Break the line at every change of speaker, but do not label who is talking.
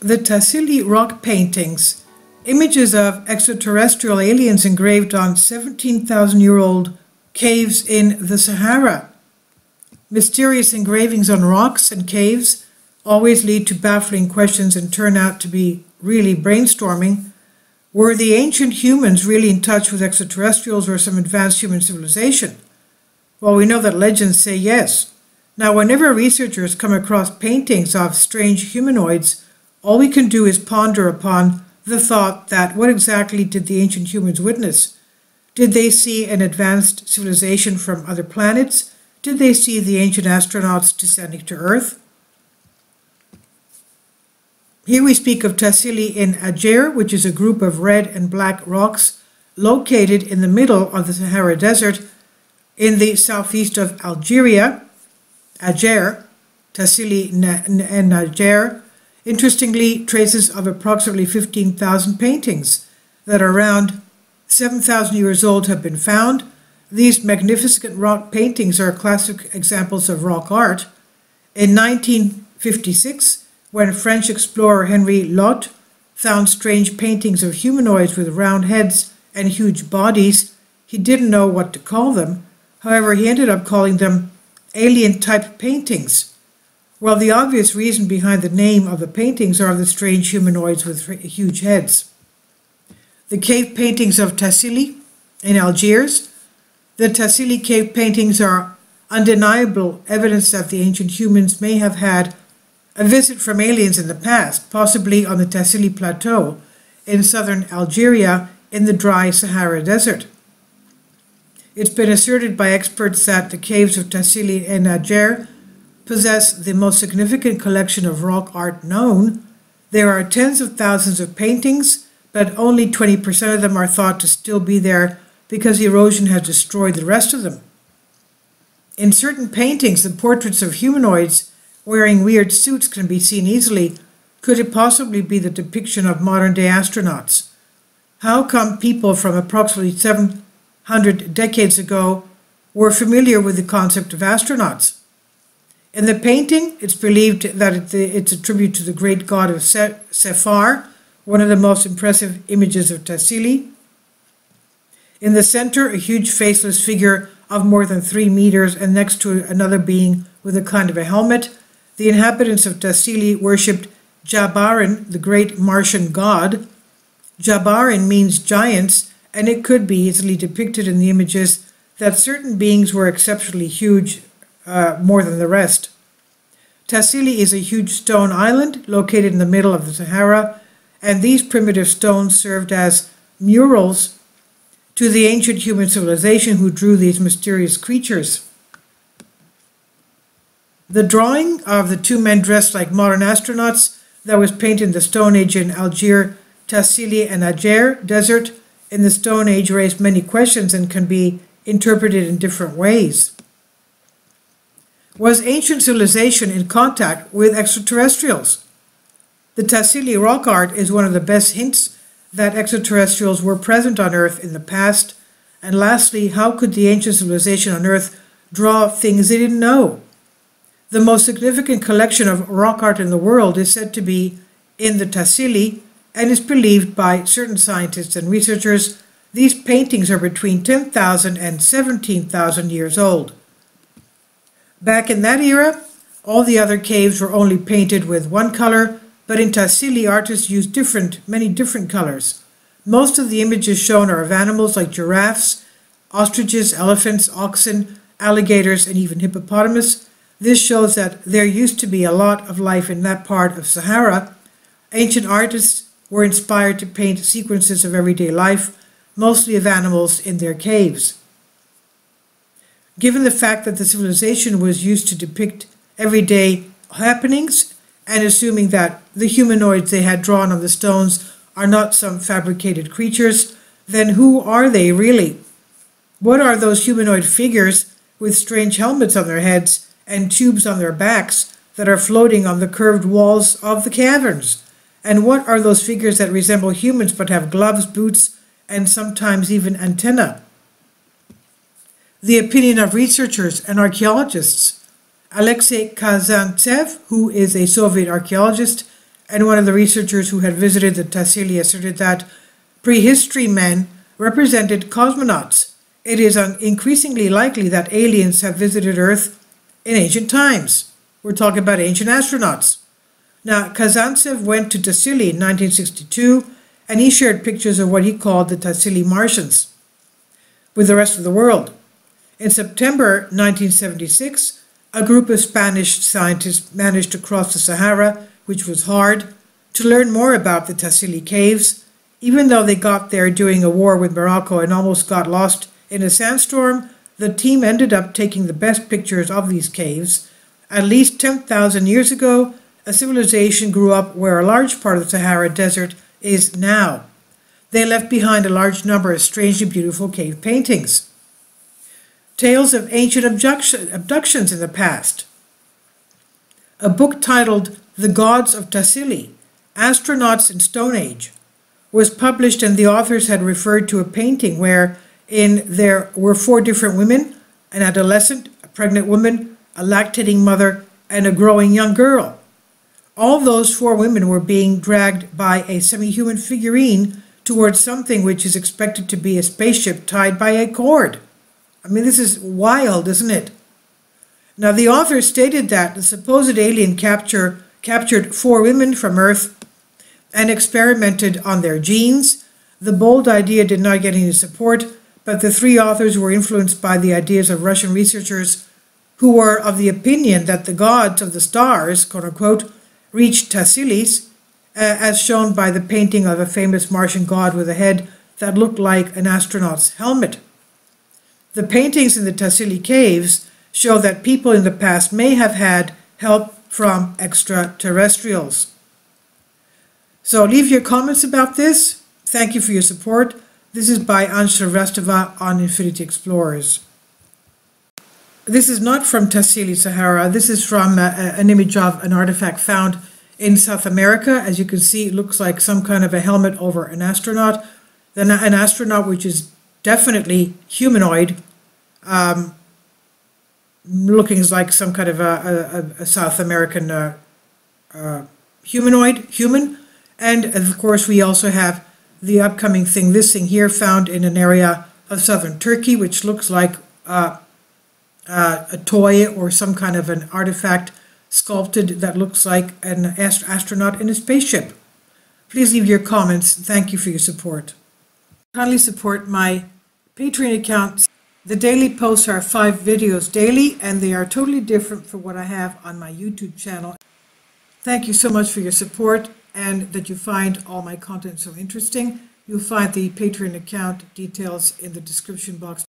The Tassili rock paintings, images of extraterrestrial aliens engraved on 17,000-year-old caves in the Sahara. Mysterious engravings on rocks and caves always lead to baffling questions and turn out to be really brainstorming. Were the ancient humans really in touch with extraterrestrials or some advanced human civilization? Well, we know that legends say yes. Now, whenever researchers come across paintings of strange humanoids, all we can do is ponder upon the thought that what exactly did the ancient humans witness? Did they see an advanced civilization from other planets? Did they see the ancient astronauts descending to Earth? Here we speak of Tassili in Algiers, which is a group of red and black rocks located in the middle of the Sahara Desert in the southeast of Algeria. Algiers, Tassili and Algiers. Interestingly, traces of approximately 15,000 paintings that are around 7,000 years old have been found. These magnificent rock paintings are classic examples of rock art. In 1956, when French explorer Henry Lot found strange paintings of humanoids with round heads and huge bodies, he didn't know what to call them. However, he ended up calling them alien-type paintings. Well, the obvious reason behind the name of the paintings are the strange humanoids with huge heads. The cave paintings of Tassili in Algiers. The Tassili cave paintings are undeniable evidence that the ancient humans may have had a visit from aliens in the past, possibly on the Tassili Plateau in southern Algeria in the dry Sahara Desert. It's been asserted by experts that the caves of Tassili in Algiers possess the most significant collection of rock art known. There are tens of thousands of paintings, but only 20% of them are thought to still be there because erosion has destroyed the rest of them. In certain paintings, the portraits of humanoids wearing weird suits can be seen easily. Could it possibly be the depiction of modern-day astronauts? How come people from approximately 700 decades ago were familiar with the concept of astronauts? In the painting, it's believed that it's a tribute to the great god of Sahara, one of the most impressive images of Tassili. In the center, a huge faceless figure of more than 3 meters, and next to another being with a kind of a helmet. The inhabitants of Tassili worshipped Jabarin, the great Martian god. Jabarin means giants, and it could be easily depicted in the images that certain beings were exceptionally huge, more than the rest. Tassili is a huge stone island located in the middle of the Sahara, and these primitive stones served as murals to the ancient human civilization who drew these mysterious creatures. The drawing of the 2 men dressed like modern astronauts that was painted in the Stone Age in Algiers, Tassili and Algiers Desert in the Stone Age raised many questions and can be interpreted in different ways. Was ancient civilization in contact with extraterrestrials? The Tassili rock art is one of the best hints that extraterrestrials were present on Earth in the past. And lastly, how could the ancient civilization on Earth draw things they didn't know? The most significant collection of rock art in the world is said to be in the Tassili, and is believed by certain scientists and researchers these paintings are between 10,000 and 17,000 years old. Back in that era, all the other caves were only painted with one color, but in Tassili, artists used many different colors. Most of the images shown are of animals like giraffes, ostriches, elephants, oxen, alligators, and even hippopotamus. This shows that there used to be a lot of life in that part of Sahara. Ancient artists were inspired to paint sequences of everyday life, mostly of animals in their caves. Given the fact that the civilization was used to depict everyday happenings, and assuming that the humanoids they had drawn on the stones are not some fabricated creatures, then who are they really? What are those humanoid figures with strange helmets on their heads and tubes on their backs that are floating on the curved walls of the caverns? And what are those figures that resemble humans but have gloves, boots, and sometimes even antennae? The opinion of researchers and archaeologists. Alexei Kazantsev, who is a Soviet archaeologist, And one of the researchers who had visited the Tassili asserted that prehistory men represented cosmonauts. It is increasingly likely that aliens have visited Earth in ancient times. We're talking about ancient astronauts. Now, Kazantsev went to Tassili in 1962, and he shared pictures of what he called the Tassili Martians with the rest of the world. In September 1976, a group of Spanish scientists managed to cross the Sahara, which was hard, to learn more about the Tassili caves. Even though they got there during a war with Morocco and almost got lost in a sandstorm, the team ended up taking the best pictures of these caves. At least 10,000 years ago, a civilization grew up where a large part of the Sahara Desert is now. They left behind a large number of strangely beautiful cave paintings. Tales of ancient abductions in the past. A book titled The Gods of Tassili, Astronauts in Stone Age, was published, and the authors had referred to a painting wherein there were 4 different women: an adolescent, a pregnant woman, a lactating mother, and a growing young girl. All those 4 women were being dragged by a semi-human figurine towards something which is expected to be a spaceship tied by a cord. I mean, this is wild, isn't it? Now, the author stated that the supposed alien captured 4 women from Earth and experimented on their genes. The bold idea did not get any support, but the 3 authors were influenced by the ideas of Russian researchers who were of the opinion that the gods of the stars, quote-unquote, reached Tassilis, as shown by the painting of a famous Martian god with a head that looked like an astronaut's helmet. The paintings in the Tassili caves show that people in the past may have had help from extraterrestrials. So leave your comments about this. Thank you for your support. This is by Anja Restova on Infinity Explorers. This is not from Tassili, Sahara. This is from an image of an artifact found in South America. As you can see, it looks like some kind of a helmet over an astronaut. Then an astronaut which is definitely humanoid, looking like some kind of a South American human. And of course, we also have the upcoming thing, this thing here, found in an area of southern Turkey, which looks like a toy or some kind of an artifact sculpted that looks like an astronaut in a spaceship. Please leave your comments. Thank you for your support. Kindly support my Patreon account. The daily posts are 5 videos daily, and they are totally different from what I have on my YouTube channel. Thank you so much for your support, and that you find all my content so interesting. You'll find the Patreon account details in the description box.